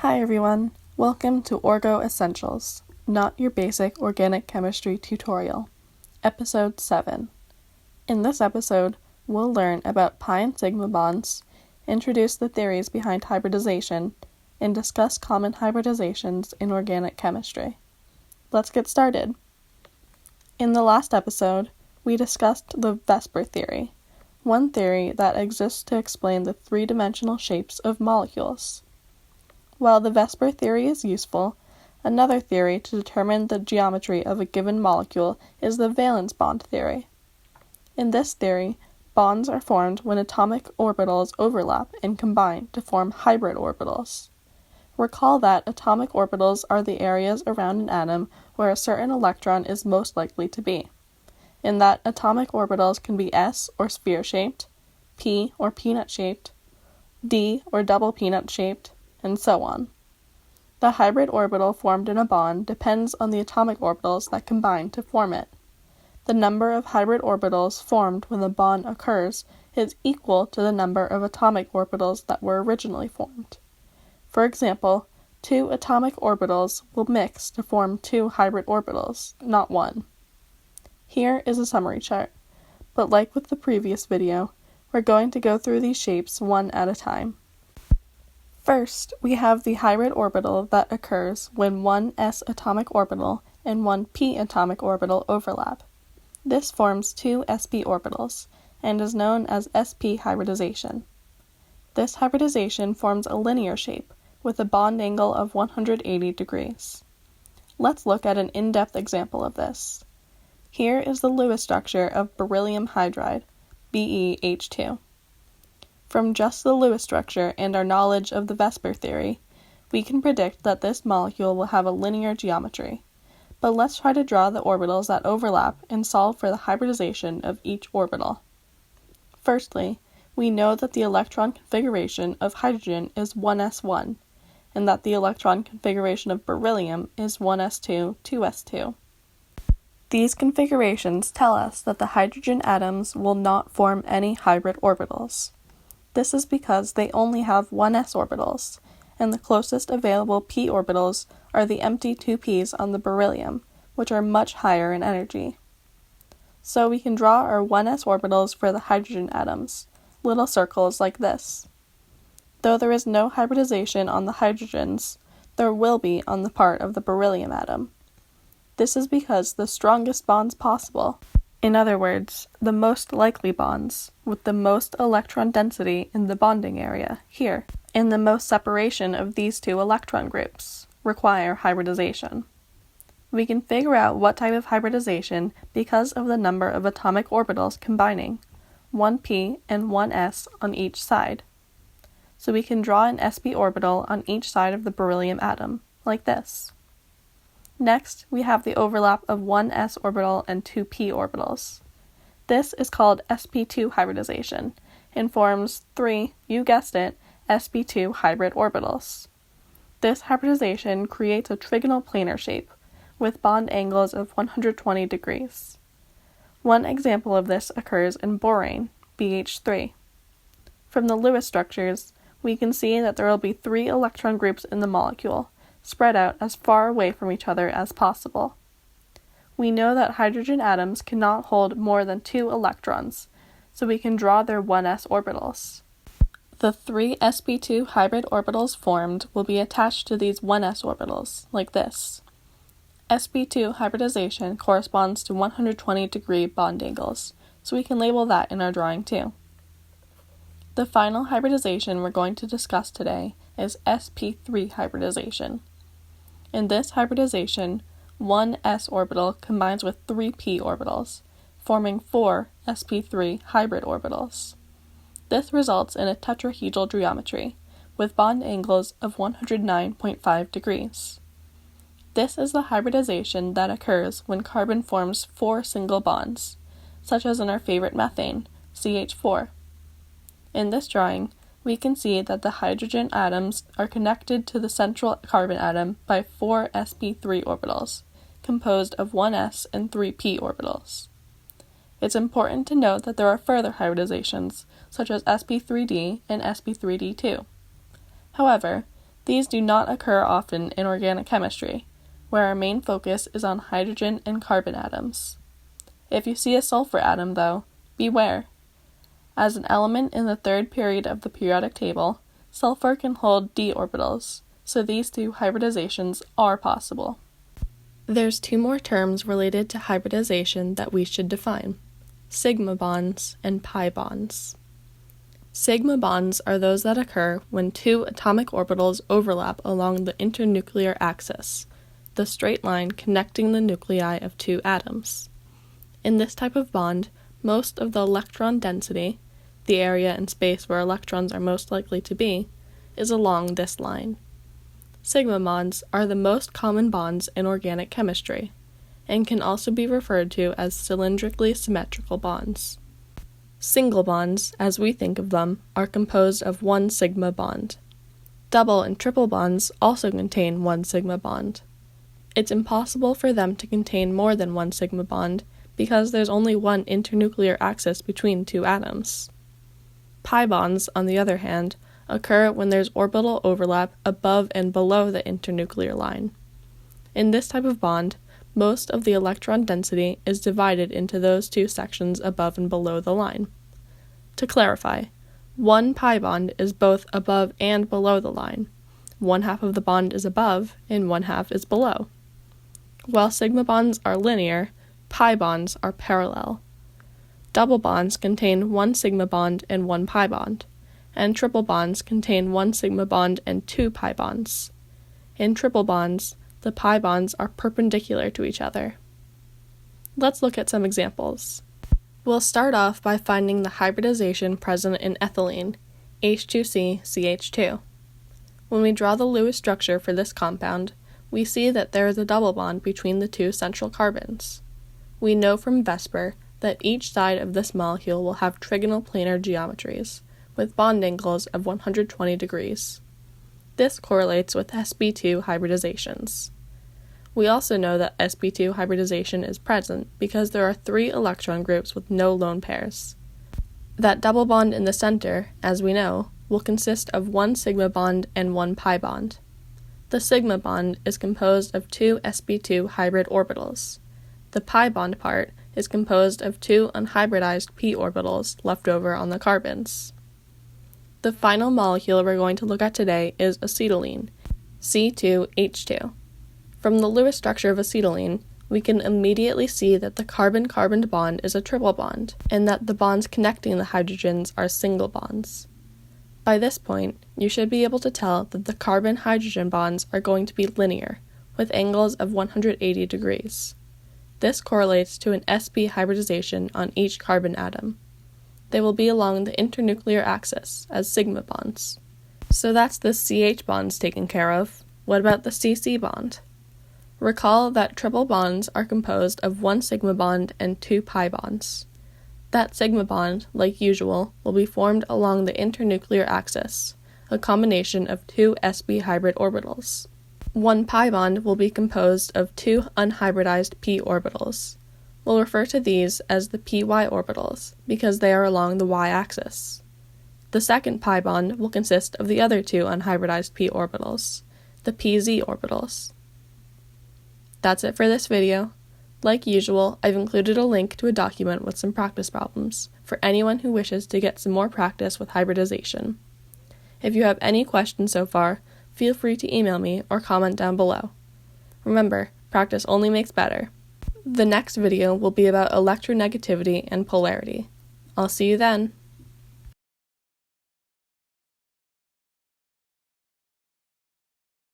Hi everyone, welcome to Orgo Essentials, not your basic organic chemistry tutorial, episode 7. In this episode, we'll learn about pi and sigma bonds, introduce the theories behind hybridization, and discuss common hybridizations in organic chemistry. Let's get started. In the last episode, we discussed the VSEPR theory, one theory that exists to explain the three-dimensional shapes of molecules. While the VSEPR theory is useful, another theory to determine the geometry of a given molecule is the valence bond theory. In this theory, bonds are formed when atomic orbitals overlap and combine to form hybrid orbitals. Recall that atomic orbitals are the areas around an atom where a certain electron is most likely to be, and that atomic orbitals can be S or sphere-shaped, P or peanut-shaped, D or double peanut-shaped, and so on. The hybrid orbital formed in a bond depends on the atomic orbitals that combine to form it. The number of hybrid orbitals formed when the bond occurs is equal to the number of atomic orbitals that were originally formed. For example, 2 atomic orbitals will mix to form 2 hybrid orbitals, not 1. Here is a summary chart, but like with the previous video, we're going to go through these shapes one at a time. First, we have the hybrid orbital that occurs when one s atomic orbital and one p atomic orbital overlap. This forms 2 sp orbitals, and is known as sp hybridization. This hybridization forms a linear shape, with a bond angle of 180 degrees. Let's look at an in-depth example of this. Here is the Lewis structure of beryllium hydride, BeH2. From just the Lewis structure and our knowledge of the VSEPR theory, we can predict that this molecule will have a linear geometry. But let's try to draw the orbitals that overlap and solve for the hybridization of each orbital. Firstly, we know that the electron configuration of hydrogen is 1s1, and that the electron configuration of beryllium is 1s2, 2s2. These configurations tell us that the hydrogen atoms will not form any hybrid orbitals. This is because they only have 1s orbitals, and the closest available p orbitals are the empty 2p's on the beryllium, which are much higher in energy. So we can draw our 1s orbitals for the hydrogen atoms, little circles like this. Though there is no hybridization on the hydrogens, there will be on the part of the beryllium atom. This is because the strongest bonds possible, in other words, the most likely bonds, with the most electron density in the bonding area, here, and the most separation of these 2 electron groups, require hybridization. We can figure out what type of hybridization because of the number of atomic orbitals combining, 1p and 1s on each side. So we can draw an sp orbital on each side of the beryllium atom, like this. Next, we have the overlap of 1s orbital and 2p orbitals. This is called sp2 hybridization, and forms 3, you guessed it, sp2 hybrid orbitals. This hybridization creates a trigonal planar shape, with bond angles of 120 degrees. One example of this occurs in borane, BH3. From the Lewis structures, we can see that there will be 3 electron groups in the molecule, spread out as far away from each other as possible. We know that hydrogen atoms cannot hold more than 2 electrons, so we can draw their 1s orbitals. The 3 sp2 hybrid orbitals formed will be attached to these 1s orbitals, like this. sp2 hybridization corresponds to 120 degree bond angles, so we can label that in our drawing too. The final hybridization we're going to discuss today is sp3 hybridization. In this hybridization, 1 s orbital combines with 3 p orbitals, forming 4 sp3 hybrid orbitals. This results in a tetrahedral geometry, with bond angles of 109.5 degrees. This is the hybridization that occurs when carbon forms 4 single bonds, such as in our favorite methane, CH4. In this drawing, we can see that the hydrogen atoms are connected to the central carbon atom by 4 sp3 orbitals, composed of 1s and 3p orbitals. It's important to note that there are further hybridizations, such as sp3d and sp3d2. However, These do not occur often in organic chemistry, where our main focus is on hydrogen and carbon atoms. If you see a sulfur atom, though, beware. As an element in the third period of the periodic table, sulfur can hold d orbitals, so these two hybridizations are possible. There's two more terms related to hybridization that we should define: sigma bonds and pi bonds. Sigma bonds are those that occur when two atomic orbitals overlap along the internuclear axis, the straight line connecting the nuclei of two atoms. In this type of bond, most of the electron density, the area and space where electrons are most likely to be, is along this line. Sigma bonds are the most common bonds in organic chemistry, and can also be referred to as cylindrically symmetrical bonds. Single bonds, as we think of them, are composed of one sigma bond. Double and triple bonds also contain one sigma bond. It's impossible for them to contain more than one sigma bond because there's only one internuclear axis between two atoms. Pi bonds, on the other hand, occur when there's orbital overlap above and below the internuclear line. In this type of bond, most of the electron density is divided into those two sections above and below the line. To clarify, one pi bond is both above and below the line. One half of the bond is above and one half is below. While sigma bonds are linear, pi bonds are parallel. Double bonds contain one sigma bond and one pi bond, and triple bonds contain one sigma bond and two pi bonds. In triple bonds, the pi bonds are perpendicular to each other. Let's look at some examples. We'll start off by finding the hybridization present in ethylene, H2CCH2. When we draw the Lewis structure for this compound, we see that there is a double bond between the two central carbons. We know from Vesper that each side of this molecule will have trigonal planar geometries, with bond angles of 120 degrees. This correlates with sp2 hybridizations. We also know that sp2 hybridization is present because there are 3 electron groups with no lone pairs. That double bond in the center, as we know, will consist of one sigma bond and one pi bond. The sigma bond is composed of 2 sp2 hybrid orbitals. The pi bond part is composed of 2 unhybridized p orbitals left over on the carbons. The final molecule we're going to look at today is acetylene, C2H2. From the Lewis structure of acetylene, we can immediately see that the carbon-carbon bond is a triple bond, and that the bonds connecting the hydrogens are single bonds. By this point, you should be able to tell that the carbon-hydrogen bonds are going to be linear, with angles of 180 degrees. This correlates to an sp hybridization on each carbon atom. They will be along the internuclear axis as sigma bonds. So that's the CH bonds taken care of. What about the CC bond? Recall that triple bonds are composed of one sigma bond and 2 pi bonds. That sigma bond, like usual, will be formed along the internuclear axis, a combination of 2 sp hybrid orbitals. One pi bond will be composed of 2 unhybridized p orbitals. We'll refer to these as the py orbitals because they are along the y-axis. The second pi bond will consist of the other 2 unhybridized p orbitals, the pz orbitals. That's it for this video. Like usual, I've included a link to a document with some practice problems for anyone who wishes to get some more practice with hybridization. If you have any questions so far, feel free to email me or comment down below. Remember, practice only makes better. The next video will be about electronegativity and polarity. I'll see you then.